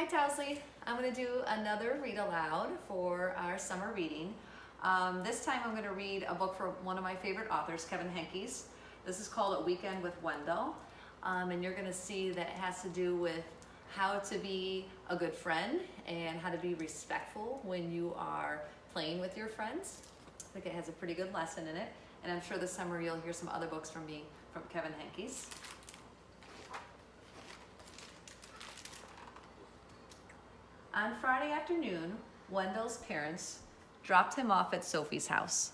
Hi Towsley, I'm going to do another read aloud for our summer reading. This time I'm going to read a book from one of my favorite authors, Kevin Henkes. This is called A Weekend with Wendell, and you're going to see that it has to do with how to be a good friend and how to be respectful when you are playing with your friends. I think it has a pretty good lesson in it, and I'm sure this summer you'll hear some other books from me, from Kevin Henkes. On Friday afternoon, Wendell's parents dropped him off at Sophie's house.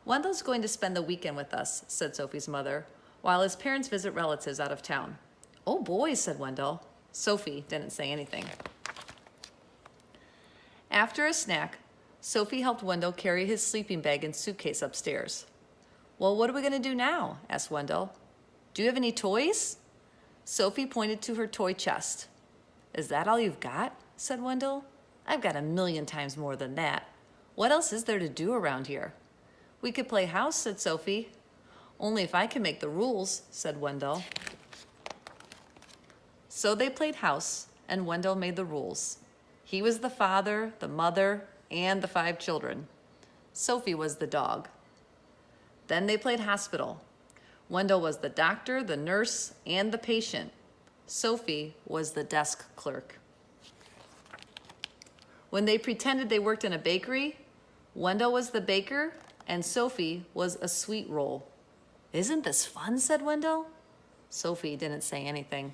"Wendell's going to spend the weekend with us," said Sophie's mother, "while his parents visit relatives out of town." "Oh boys," said Wendell. Sophie didn't say anything. After a snack, Sophie helped Wendell carry his sleeping bag and suitcase upstairs. "Well, what are we going to do now?" asked Wendell. "Do you have any toys?" Sophie pointed to her toy chest. "Is that all you've got?" said Wendell. "I've got 1,000,000 times more than that. What else is there to do around here?" "We could play house," said Sophie. "Only if I can make the rules," said Wendell. So they played house, and Wendell made the rules. He was the father, the mother, and the 5 children. Sophie was the dog. Then they played hospital. Wendell was the doctor, the nurse, and the patient. Sophie was the desk clerk. When they pretended they worked in a bakery, Wendell was the baker and Sophie was a sweet roll. "Isn't this fun?" said Wendell. Sophie didn't say anything.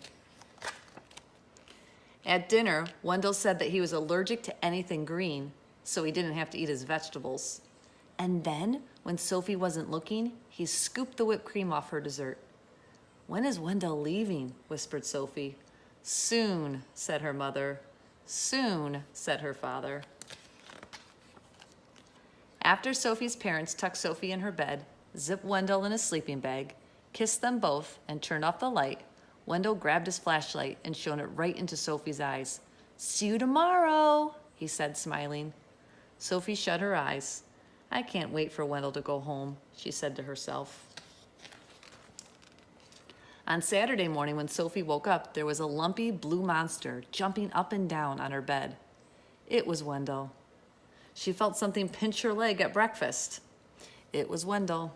At dinner, Wendell said that he was allergic to anything green, so he didn't have to eat his vegetables. And then, when Sophie wasn't looking, he scooped the whipped cream off her dessert. "When is Wendell leaving?" whispered Sophie. "Soon," said her mother. "Soon," said her father. After Sophie's parents tucked Sophie in her bed, zipped Wendell in his sleeping bag, kissed them both, and turned off the light, Wendell grabbed his flashlight and shone it right into Sophie's eyes. "See you tomorrow," he said, smiling. Sophie shut her eyes. "I can't wait for Wendell to go home," she said to herself. On Saturday morning, when Sophie woke up, there was a lumpy blue monster jumping up and down on her bed. It was Wendell. She felt something pinch her leg at breakfast. It was Wendell.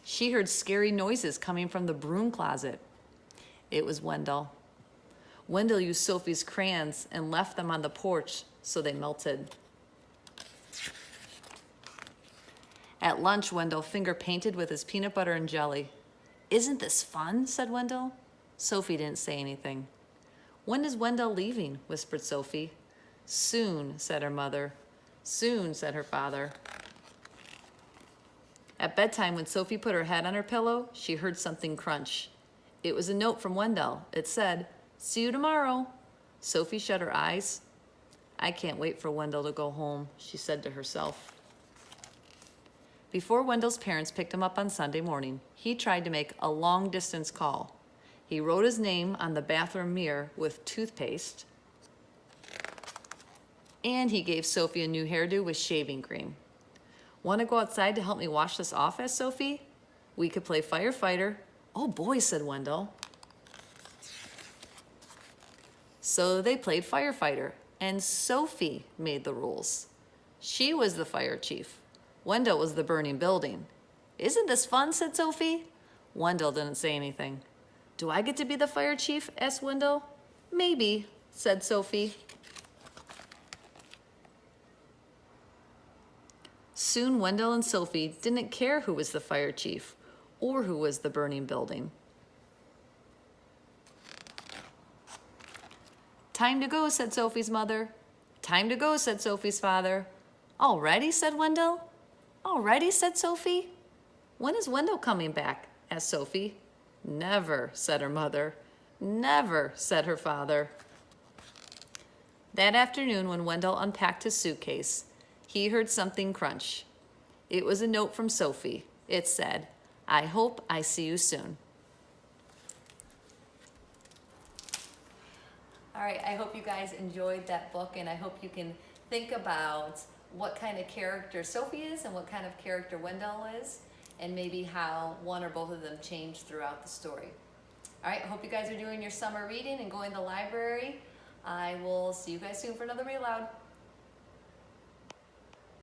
She heard scary noises coming from the broom closet. It was Wendell. Wendell used Sophie's crayons and left them on the porch so they melted. At lunch, Wendell finger painted with his peanut butter and jelly. "Isn't this fun?" said Wendell. Sophie didn't say anything. "When is Wendell leaving?" whispered Sophie. "Soon," said her mother. "Soon," said her father. At bedtime, when Sophie put her head on her pillow, she heard something crunch. It was a note from Wendell. It said, "See you tomorrow." Sophie shut her eyes. "I can't wait for Wendell to go home," she said to herself. Before Wendell's parents picked him up on Sunday morning, he tried to make a long-distance call. He wrote his name on the bathroom mirror with toothpaste, and he gave Sophie a new hairdo with shaving cream. "Want to go outside to help me wash this off?" asked Sophie. "We could play firefighter." "Oh boy," said Wendell. So they played firefighter, and Sophie made the rules. She was the fire chief. Wendell was the burning building. "Isn't this fun?" said Sophie. Wendell didn't say anything. "Do I get to be the fire chief?" asked Wendell. "Maybe," said Sophie. Soon Wendell and Sophie didn't care who was the fire chief or who was the burning building. "Time to go," said Sophie's mother. "Time to go," said Sophie's father. "Already?" said Wendell. "Already?" said Sophie. "When is Wendell coming back?" asked Sophie. "Never," said her mother. "Never," said her father. That afternoon, when Wendell unpacked his suitcase, he heard something crunch. It was a note from Sophie. It said, "I hope I see you soon." All right, I hope you guys enjoyed that book, and I hope you can think about what kind of character Sophie is and what kind of character Wendell is, and maybe how one or both of them changed throughout the story. All right, hope you guys are doing your summer reading and going to the library. I will see you guys soon for another Read Aloud.